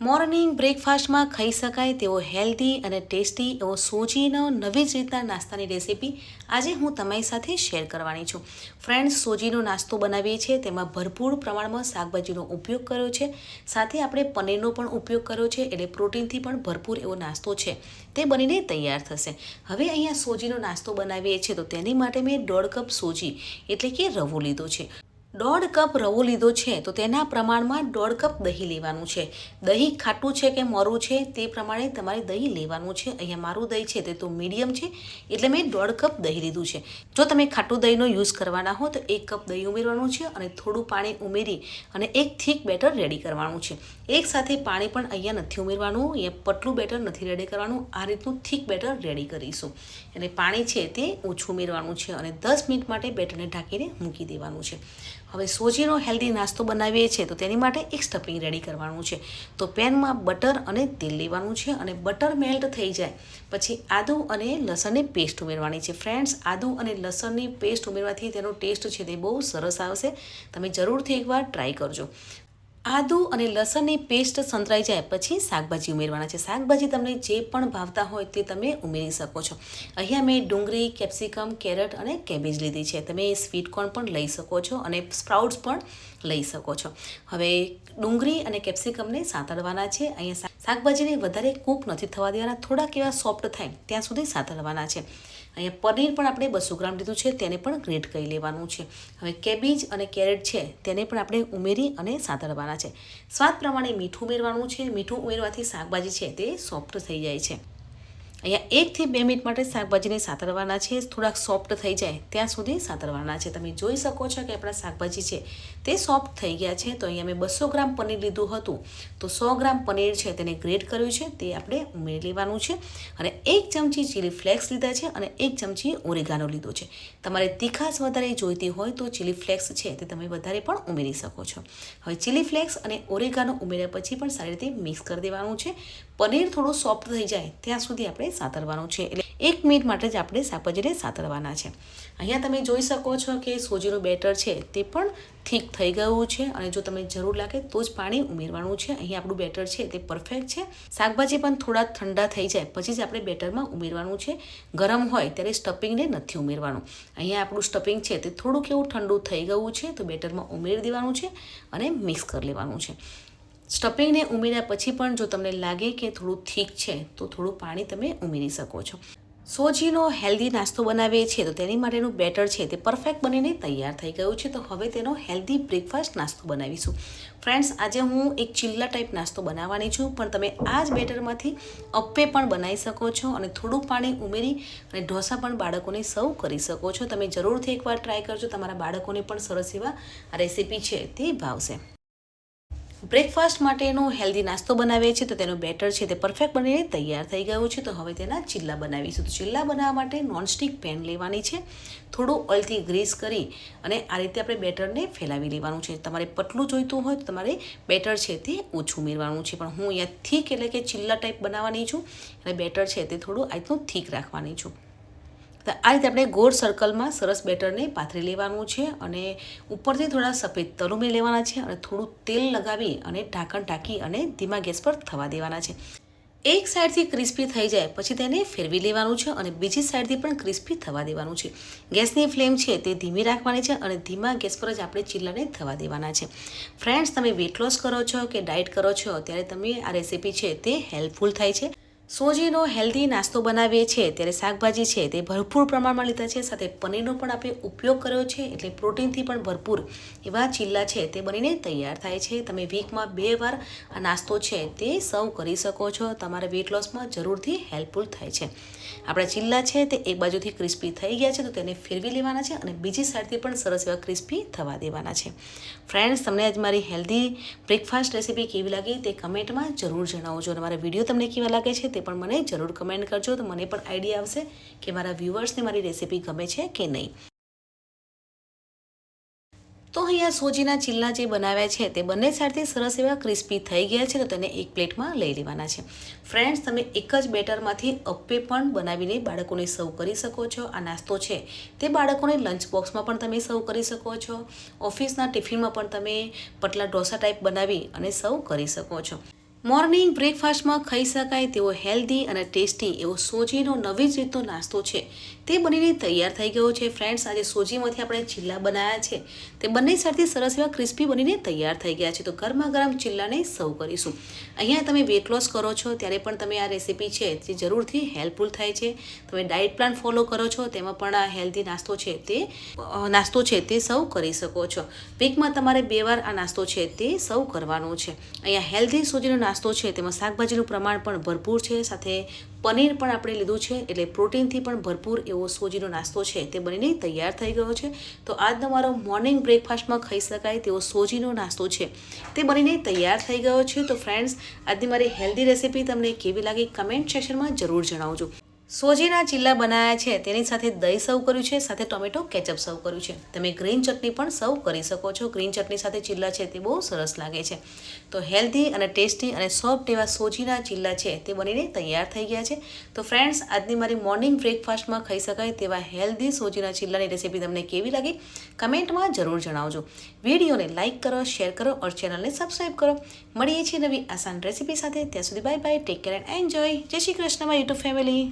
Morning બ્રેકફાસ્ટમાં ખાઈ શકાય તેવો હેલ્ધી અને ટેસ્ટી એવો સોજીનો નવી જ રીતના નાસ્તાની રેસીપી આજે હું તમારી સાથે શેર કરવાની છું. ફ્રેન્ડ્સ, સોજીનો નાસ્તો બનાવીએ છીએ તેમાં ભરપૂર પ્રમાણમાં શાકભાજીનો ઉપયોગ કર્યો છે, સાથે આપણે પનીરનો પણ ઉપયોગ કર્યો છે, એટલે પ્રોટીનથી પણ ભરપૂર એવો નાસ્તો છે તે બનીને તૈયાર થશે. હવે અહીંયા સોજીનો નાસ્તો બનાવીએ છીએ તો તેની માટે મેં 1.5 કપ સોજી એટલે કે રવો લીધો છે. 1.5 કપ રવો લીધો છે તો તેના પ્રમાણમાં 1.5 કપ દહીં લેવાનું છે. દહીં ખાટું છે કે મોરું છે તે પ્રમાણે તમારે દહીં લેવાનું છે. અહીંયા મારું દહીં છે તે તો મીડિયમ છે એટલે મેં 1.5 કપ દહીં લીધું છે. જો તમે ખાટું દહીંનો યુઝ કરવાના હો તો 1 કપ દહીં ઉમેરવાનું છે અને થોડું પાણી ઉમેરી અને એક થીક બેટર રેડી કરવાનું છે. એક સાથે પાણી પણ અહીંયા નથી ઉમેરવાનું, અહીંયા પતલું બેટર નથી રેડી કરવાનું, આ રીતનું થીક બેટર રેડી કરીશું. એટલે પાણી છે તે ઓછું ઉમેરવાનું છે અને 10 મિનિટ માટે બેટરને ઢાંકીને મૂકી દેવાનું છે. હવે સોજીનો હેલ્ધી નાસ્તો બનાવીએ છીએ તો તેની માટે એક સ્ટફિંગ રેડી કરવાનું છે. તો પેનમાં બટર અને તેલ લેવાનું છે અને બટર મેલ્ટ થઈ જાય પછી આદું અને લસણની પેસ્ટ ઉમેરવાની છે. ફ્રેન્ડ્સ, આદું અને લસણની પેસ્ટ ઉમેરવાથી તેનો ટેસ્ટ છે તે બહુ સરસ આવશે. તમે જરૂરથી એકવાર ટ્રાય કરજો. આદું અને લસણની પેસ્ટ સંતરાઈ જાય પછી શાકભાજી ઉમેરવાના છે. શાકભાજી તમને જે પણ ભાવતા હોય તે તમે ઉમેરી શકો છો. અહીંયા મેં ડુંગળી, કેપ્સિકમ, કેરેટ અને કેબેજ લીધી છે. તમે સ્વીટ કોર્ન પણ લઈ શકો છો અને સ્પ્રાઉટ્સ પણ લઈ શકો છો. હવે ડુંગળી અને કેપ્સિકમને સાંતળવાના છે. અહીંયા શાકભાજીને વધારે કૂક નથી થવા દેવાના, થોડાક એવા સોફ્ટ થાય ત્યાં સુધી સાંતળવાના છે. અહીંયા પનીર પણ આપણે 200 ગ્રામ લીધું છે, તેને પણ ગ્રેટ કરી લેવાનું છે. હવે કેબેજ અને કેરેટ છે તેને પણ આપણે ઉમેરી અને સાંતળવાના છે. સ્વાદ પ્રમાણે મીઠું ઉમેરવાનું છે. મીઠું ઉમેરવાથી શાકભાજી છે તે સોફ્ટ થઈ જાય છે. અહીંયા 1 થી 2 મિનિટ માટે શાકભાજીને સાતરવાના છે. થોડાક સોફ્ટ થઈ જાય ત્યાં સુધી સાતરવાના છે. તમે જોઈ શકો છો કે આપણા શાકભાજી છે તે સોફ્ટ થઈ ગયા છે. તો અહીંયા મેં 200 ગ્રામ પનીર લીધું હતું તો 100 ગ્રામ પનીર છે તેને ગ્રેટ કર્યું છે તે આપણે ઉમેરી લેવાનું છે. અને 1 ચમચી ચીલી ફ્લેક્સ લીધા છે અને 1 ચમચી ઓરેગાનો લીધો છે. તમારે તીખાશ વધારે જોઈતી હોય તો ચીલી ફ્લેક્સ છે તે તમે વધારે પણ ઉમેરી શકો છો. હવે ચીલી ફ્લેક્સ અને ઓરેગાનો ઉમેર્યા પછી પણ સારી રીતે મિક્સ કરી દેવાનું છે. પનીર થોડું સોફ્ટ થઈ જાય ત્યાં સુધી આપણે સાતરવાનું છે. એટલે 1 મિનિટ માટે જ આપણે શાકભાજીને સાતરવાના છે. અહીંયા તમે જોઈ શકો છો કે સોજીનું બેટર છે તે પણ થીક થઈ ગયું છે અને જો તમને જરૂર લાગે તો જ પાણી ઉમેરવાનું છે. અહીં આપણું બેટર છે તે પરફેક્ટ છે. શાકભાજી પણ થોડા ઠંડા થઈ જાય પછી જ આપણે બેટરમાં ઉમેરવાનું છે. ગરમ હોય ત્યારે સ્ટફિંગને નથી ઉમેરવાનું. અહીંયા આપણું સ્ટફિંગ છે તે થોડુંક એવું ઠંડુ થઈ ગયું છે તો બેટરમાં ઉમેરી દેવાનું છે અને મિક્સ કરી લેવાનું છે. સ્ટફિંગને ઉમેર્યા પછી પણ જો તમને લાગે કે થોડું થીક છે તો થોડું પાણી તમે ઉમેરી શકો છો. સોજીનો હેલ્ધી નાસ્તો બનાવીએ છીએ તો તેની માટેનું બેટર છે તે પરફેક્ટ બનીને તૈયાર થઈ ગયું છે. તો હવે તેનો હેલ્ધી બ્રેકફાસ્ટ નાસ્તો બનાવીશું. ફ્રેન્ડ્સ, આજે હું એક ચિલ્લા ટાઈપ નાસ્તો બનાવવાની છું, પણ તમે આ જ બેટરમાંથી અપ્પે પણ બનાવી શકો છો અને થોડું પાણી ઉમેરી અને ઢોસા પણ બાળકોને સર્વ કરી શકો છો. તમે જરૂરથી એકવાર ટ્રાય કરજો. તમારા બાળકોને પણ સરસ એવા આ રેસીપી છે તે ભાવશે. બ્રેકફાસ્ટ માટેનો હેલ્ધી નાસ્તો બનાવીએ છીએ તો તેનું બેટર છે તે પરફેક્ટ બનીને તૈયાર થઈ ગયું છે. તો હવે તેના ચિલ્લા બનાવીશું. તો ચિલ્લા બનાવવા માટે નોનસ્ટિક પેન લેવાની છે. થોડું ઓઇલથી ગ્રીસ કરી અને આ રીતે આપણે બેટરને ફેલાવી લેવાનું છે. તમારે પતલું જોઈતું હોય તો તમારે બેટર છે તે ઓછું ઉમેરવાનું છે, પણ હું અહીંયા થીક એટલે કે ચિલ્લા ટાઈપ બનાવવાની છું અને બેટર છે તે થોડું આ રીતનું થીક રાખવાની છું. તો આ રીતે આપણે ગોળ સર્કલમાં સરસ બેટરને પાથરી લેવાનું છે અને ઉપરથી થોડા સફેદ તલ ઉમેરી લેવાના છે અને થોડું તેલ લગાવી અને ઢાંકણ ઢાંકી અને ધીમા ગેસ પર થવા દેવાના છે. એક સાઈડથી ક્રિસ્પી થઈ જાય પછી તેને ફેરવી લેવાનું છે અને બીજી સાઈડથી પણ ક્રિસ્પી થવા દેવાનું છે. ગેસની ફ્લેમ છે તે ધીમી રાખવાની છે અને ધીમા ગેસ પર જ આપણે ચિલ્લાને થવા દેવાના છે. ફ્રેન્ડ્સ, તમે વેટ લોસ કરો છો કે ડાયટ કરો છો ત્યારે તમે આ રેસીપી છે તે હેલ્પફુલ થાય છે. સોજીનો હેલ્ધી નાસ્તો બનાવીએ છીએ ત્યારે શાકભાજી છે તે ભરપૂર પ્રમાણમાં લીધા છે, સાથે પનીરનો પણ આપણે ઉપયોગ કર્યો છે એટલે પ્રોટીનથી પણ ભરપૂર એવા ચિલ્લા છે તે બનીને તૈયાર થાય છે. તમે વીકમાં 2 વાર આ નાસ્તો છે તે સર્વ કરી શકો છો. તમારા વેટ લોસમાં જરૂરથી હેલ્પફુલ થાય છે. આપણા ચિલ્લા છે તે એક બાજુથી ક્રિસ્પી થઈ ગયા છે તો તેને ફેરવી લેવાના છે અને બીજી સાઈડથી પણ સરસ એવા ક્રિસ્પી થવા દેવાના છે. ફ્રેન્ડ્સ, તમને આજ મારી હેલ્ધી બ્રેકફાસ્ટ રેસીપી કેવી લાગી તે કમેન્ટમાં જરૂર જણાવજો. અને મારા વિડીયો તમને કેવા લાગે છે તે પણ મને જરૂર કમેન્ટ કરજો, તો મને પણ આઈડિયા આવશે કે મારા વ્યુઅર્સને મારી રેસીપી ગમે છે કે નહીં. તો અહીંયા સોજીના ચિલ્લા જે બનાવ્યા છે તે બંને સાઈડથી સરસ એવા ક્રિસ્પી થઈ ગયા છે તો તેને એક પ્લેટમાં લઈ લેવાના છે. ફ્રેન્ડ્સ, તમે એક જ બેટરમાંથી અપ્પે પણ બનાવીને બાળકોને સર્વ કરી શકો છો. આ નાસ્તો છે તે બાળકોને લંચ બોક્સમાં પણ તમે સર્વ કરી શકો છો. ઓફિસના ટિફિનમાં પણ તમે પતલા ઢોસા ટાઈપ બનાવી અને સર્વ કરી શકો છો. મોર્નિંગ બ્રેકફાસ્ટમાં ખાઈ શકાય તેવો હેલ્ધી અને ટેસ્ટી એવો સોજીનો નવી જ રીતનો નાસ્તો છે તે બનીને તૈયાર થઈ ગયો છે. ફ્રેન્ડ્સ, આજે સોજીમાંથી આપણે ચીલા બનાવ્યા છે તે બંને સાઈડથી સરસ એવા ક્રિસ્પી બનીને તૈયાર થઈ ગયા છે. તો ગરમા ગરમ ચીલાને સર્વ કરીશું. અહીંયા તમે વેટ લોસ કરો છો ત્યારે પણ તમે આ રેસીપી છે જે જરૂરથી હેલ્પફુલ થાય છે. તમે ડાયટ પ્લાન ફોલો કરો છો તેમાં પણ આ હેલ્ધી નાસ્તો છે તે સર્વ કરી શકો છો. વીકમાં તમારે 2 વાર આ નાસ્તો છે તે સર્વ કરવાનો છે. અહીંયા હેલ્ધી સોજીનો નાસ્તો છે તેમાં શાકભાજીનું પ્રમાણ પણ ભરપૂર છે, સાથે પનીર પણ આપણે લીધું છે, એટલે પ્રોટીનથી પણ ભરપૂર એવો સોજીનો નાસ્તો છે તે બનીને તૈયાર થઈ ગયો છે. તો આજનો મારો મોર્નિંગ બ્રેકફાસ્ટમાં ખાઈ શકાય તેવો સોજીનો નાસ્તો છે તે બનીને તૈયાર થઈ ગયો છે. તો ફ્રેન્ડ્સ, આજની મારી હેલ્ધી રેસીપી તમને કેવી લાગી કમેન્ટ સેક્શનમાં જરૂર જણાવજો. સોજીના ચીલા બનાવ્યા છે તેની સાથે દહીં સર્વ કર્યું છે, સાથે ટોમેટો કેચઅપ સર્વ કર્યું છે. તમે ગ્રીન ચટણી પણ સર્વ કરી શકો છો. ગ્રીન ચટણી સાથે ચીલા છે તે બહુ સરસ લાગે છે. તો હેલ્ધી અને ટેસ્ટી અને સોફ્ટ એવા સોજીના ચીલા છે તે બનીને તૈયાર થઈ ગયા છે. તો ફ્રેન્ડ્સ, આજની મારી મોર્નિંગ બ્રેકફાસ્ટમાં ખાઈ શકાય તેવા હેલ્ધી સોજીના ચીલાની રેસીપી તમને કેવી લાગી કમેન્ટમાં જરૂર જણાવજો. વિડીયોને લાઇક કરો, શેર કરો और ચેનલને સબસ્ક્રાઈબ કરો. મળીએ છીએ નવી આસાન રેસીપી સાથે. ત્યાં સુધી bye bye, take care and enjoy. જય Shri Krishna my YouTube family.